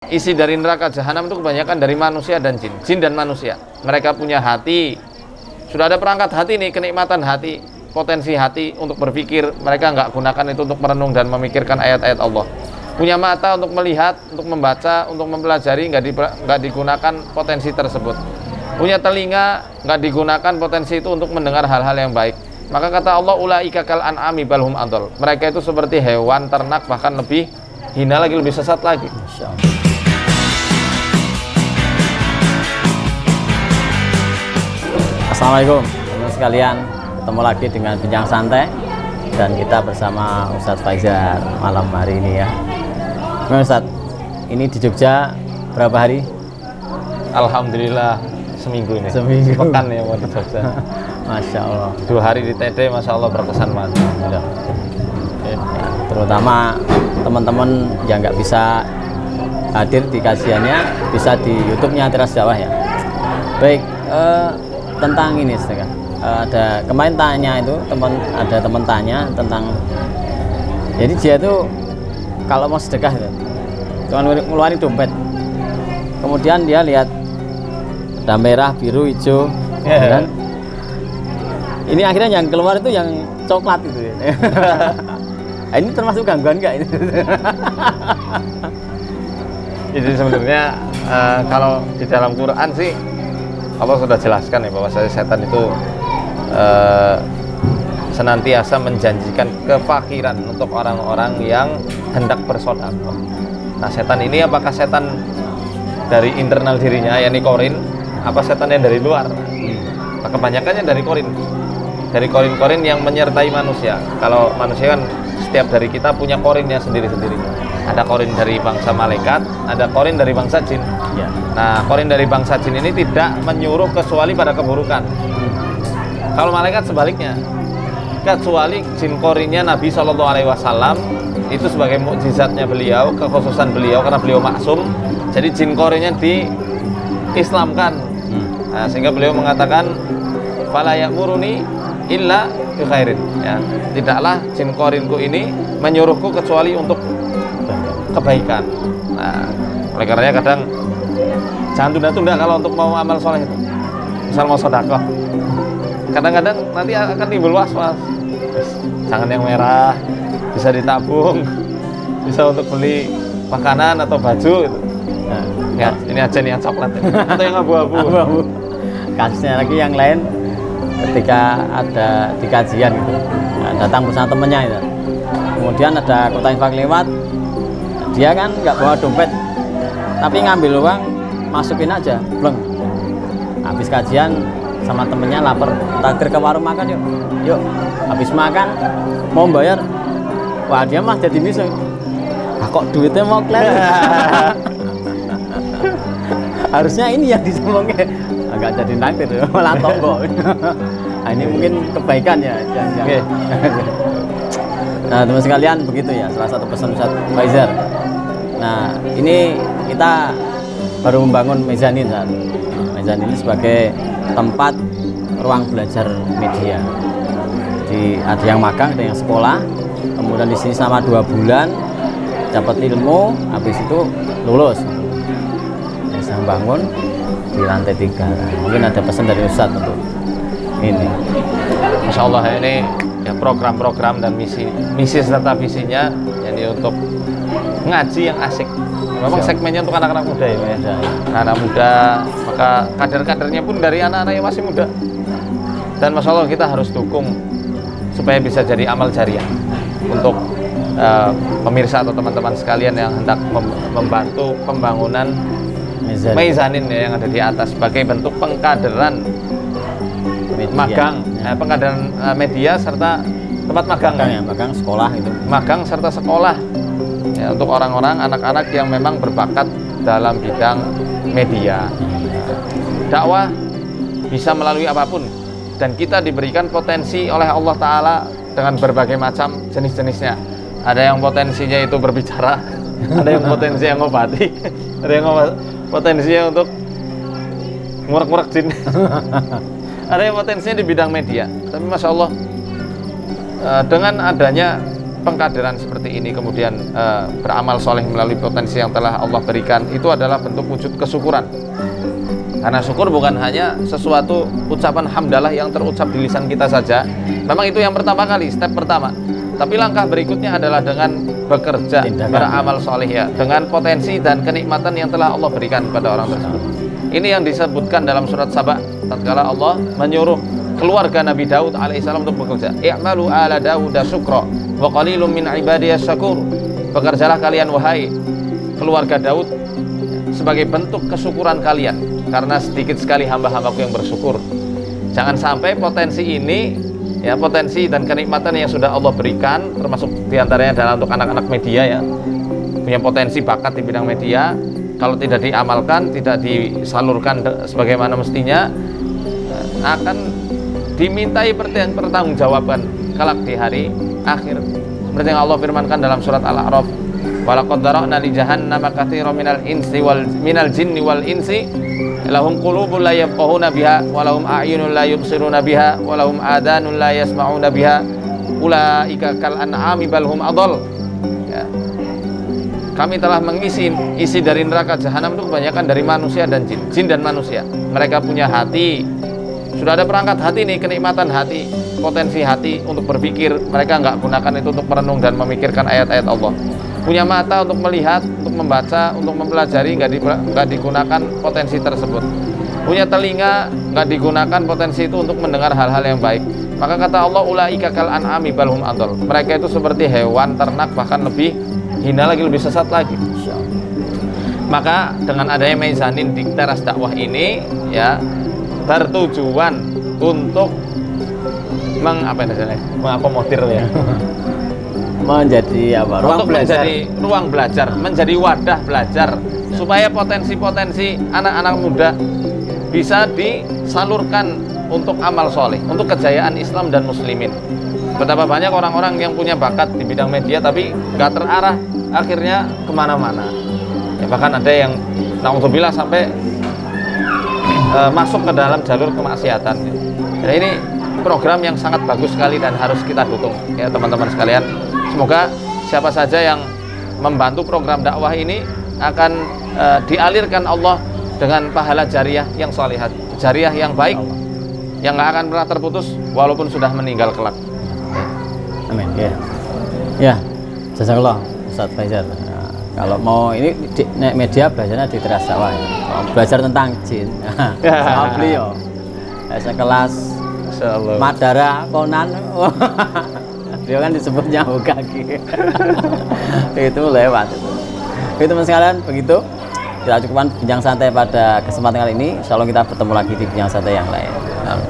Isi dari neraka jahanam itu kebanyakan dari manusia dan jin dan manusia. Mereka punya hati, sudah ada perangkat hati nih, kenikmatan hati, potensi hati untuk berpikir, mereka nggak gunakan itu untuk merenung dan memikirkan ayat-ayat Allah. Punya mata untuk melihat, untuk membaca, untuk mempelajari, nggak digunakan potensi tersebut. Punya telinga, nggak digunakan potensi itu untuk mendengar hal-hal yang baik. Maka kata Allah, ulaika kal an'ami bal hum adall. Mereka itu seperti hewan ternak, bahkan lebih hina lagi, lebih sesat lagi. Masya Allah. Assalamualaikum teman-teman sekalian, ketemu lagi dengan Bincang Santai dan kita bersama Ustadz Faizar malam hari ini ya. Gimana Ustadz, ini di Jogja berapa hari? Alhamdulillah seminggu ini. Seminggu. Pekan ya mau di Jogja. Masya Allah. 2 hari di TD, Masya Allah berkesan banget. Ya, terutama teman-teman yang nggak bisa hadir di kajiannya bisa di YouTube-nya Teras Dakwah ya. Baik, tentang ini setengah. Ada kemarin tanya itu ada teman tanya tentang, jadi dia itu kalau mau sedekah itu cuma ngeluarin dompet, kemudian dia lihat ada merah, biru, hijau, kan? Ini akhirnya yang keluar itu yang coklat itu. Nah, ini termasuk gangguan nggak ini? Jadi sebenarnya kalau di dalam Quran sih Allah sudah jelaskan ya bahwa setan itu senantiasa menjanjikan kefakiran untuk orang-orang yang hendak bersedekah. Nah, setan ini apakah setan dari internal dirinya, yakni korin, apa setan yang dari luar? Nah, kebanyakannya dari korin. Dari korin-korin yang menyertai manusia. Kalau manusia kan setiap dari kita punya korinnya sendiri-sendiri. Ada korin dari bangsa malaikat, ada korin dari bangsa jin. Ya. Nah, korin dari bangsa jin ini tidak menyuruh kecuali pada keburukan. Kalau malaikat sebaliknya, kecuali jin korinnya Nabi SAW itu sebagai mukjizatnya beliau, kekhususan beliau karena beliau maksum. Jadi jin korinnya diislamkan. Nah, sehingga beliau mengatakan, "Fala ya'muruni illa bi khairin." Ya, tidaklah jin korinku ini menyuruhku kecuali untuk kebaikan. Nah, oleh karenanya kadang jangan tunda-tunda kalau untuk mau amal soleh itu. Misal mau sedekah, kadang-kadang nanti akan timbul was-was. Jangan yang merah, bisa ditabung, bisa untuk beli makanan atau baju gitu. Nah, ya, ini aja nih yang coklat ya. Atau yang abu-abu. Abu-abu. Kasusnya lagi yang lain, ketika ada di kajian gitu, datang bersama temennya itu, kemudian ada kota infak lewat, dia kan nggak bawa dompet tapi ngambil uang masukin aja bleng. Habis kajian sama temennya lapar, traktir ke warung makan yuk. Habis makan mau bayar, wah dia mah jadi misal, kok duitnya mau kelihatan. Harusnya ini yang disombongnya, agak jadi naktir malah tonggo. Nah, ini mungkin kebaikan ya. Okay. Nah, teman sekalian begitu ya, salah satu pesan Ustadz Faizar. Nah, ini kita baru membangun mezanin. Mezanin ini sebagai tempat ruang belajar media. Jadi ada yang magang, ada yang sekolah. Kemudian di sini selama 2 bulan dapat ilmu, habis itu lulus. Bisa membangun di lantai 3. Mungkin ada pesan dari Ustadz untuk ini. Masya Allah, ini ya program-program dan misi serta visinya jadi untuk ngaji yang asik. Memang segmennya untuk anak-anak muda ya, ya. Anak muda, maka kader-kadernya pun dari anak-anak yang masih muda. Dan Masya Allah kita harus dukung supaya bisa jadi amal jariah untuk pemirsa atau teman-teman sekalian yang hendak membantu pembangunan mezanin ya, yang ada di atas sebagai bentuk pengkaderan media. Magang, pengkaderan media serta tempat magang ya, magang sekolah itu. Magang serta sekolah ya, untuk orang-orang anak-anak yang memang berbakat dalam bidang media. Dakwah bisa melalui apapun dan kita diberikan potensi oleh Allah Ta'ala dengan berbagai macam jenis-jenisnya. Ada yang potensinya itu berbicara, ada yang potensi yang ngobati, ada yang potensinya untuk ngurek-ngurek jin. Ada yang potensinya di bidang media. Tapi Masya Allah dengan adanya pengkaderan seperti ini, kemudian beramal soleh melalui potensi yang telah Allah berikan, itu adalah bentuk wujud kesyukuran. Karena syukur bukan hanya sesuatu ucapan hamdalah yang terucap di lisan kita saja. Memang itu yang pertama kali, step pertama. Tapi langkah berikutnya adalah dengan bekerja, beramal soleh ya, dengan potensi dan kenikmatan yang telah Allah berikan kepada orang tersebut. Ini yang disebutkan dalam surat Saba, tatkala Allah menyuruh keluarga Nabi Daud alaihissalam untuk bekerja. I'malu ala Daud syukra wa qalilum min ibadiyas syakur. Bekerjalah kalian wahai keluarga Daud sebagai bentuk kesyukuran kalian, karena sedikit sekali hamba-hambaku yang bersyukur. Jangan sampai potensi ini, ya, potensi dan kenikmatan yang sudah Allah berikan, termasuk diantaranya adalah untuk anak-anak media ya, punya potensi bakat di bidang media, kalau tidak diamalkan, tidak disalurkan sebagaimana mestinya, akan dimintai pertanggungjawaban kelak di hari akhir. Seperti yang Allah firmankan dalam surat Al-A'raf, walaqad dara'na li jahannama katsiran minal jinni wal insi lahum qulubun la yafqahuna biha wa lahum a'yunun la yubsiruna biha wa lahum adanun la yasma'una biha ulaika kal an'ami bal hum adall. Ya. Kami telah mengisi dari neraka jahanam itu kebanyakan dari manusia dan jin dan manusia. Mereka punya hati, sudah ada perangkat hati nih, kenikmatan hati, potensi hati untuk berpikir, mereka nggak gunakan itu untuk merenung dan memikirkan ayat-ayat Allah. Punya mata untuk melihat, untuk membaca, untuk mempelajari, nggak digunakan potensi tersebut. Punya telinga, nggak digunakan potensi itu untuk mendengar hal-hal yang baik. Maka kata Allah, ulaika kal an'ami bal hum adall. Mereka itu seperti hewan ternak, bahkan lebih hina lagi, lebih sesat lagi. Maka dengan adanya mezanin di teras dakwah ini ya, bertujuan untuk mengakomodir ya, menjadi apa, ruang untuk belajar, menjadi ruang belajar, menjadi wadah belajar, supaya potensi-potensi anak-anak muda bisa disalurkan untuk amal soleh, untuk kejayaan Islam dan muslimin. Betapa banyak orang-orang yang punya bakat di bidang media tapi nggak terarah, akhirnya kemana-mana ya, bahkan ada yang na'udzubillah sampai masuk ke dalam jalur kemaksiatan. Jadi ini program yang sangat bagus sekali dan harus kita dukung ya teman-teman sekalian. Semoga siapa saja yang membantu program dakwah ini akan dialirkan Allah dengan pahala jariah yang salihat, jariah yang baik, yang nggak akan pernah terputus walaupun sudah meninggal kelak. Amin. Ya, ya, jazakallah Ustadz Faizal. Nah, kalau mau ini di media belajarnya di teras dakwah ya. Belajar tentang jin sama beliau sekelas Madara Konan. Beliau kan disebutnya Hokage. Itu lewat itu teman sekalian. Begitu kita cukupkan bincang santai pada kesempatan kali ini. Insya Allah kita bertemu lagi di bincang santai yang lain.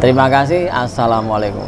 Terima kasih. Assalamualaikum.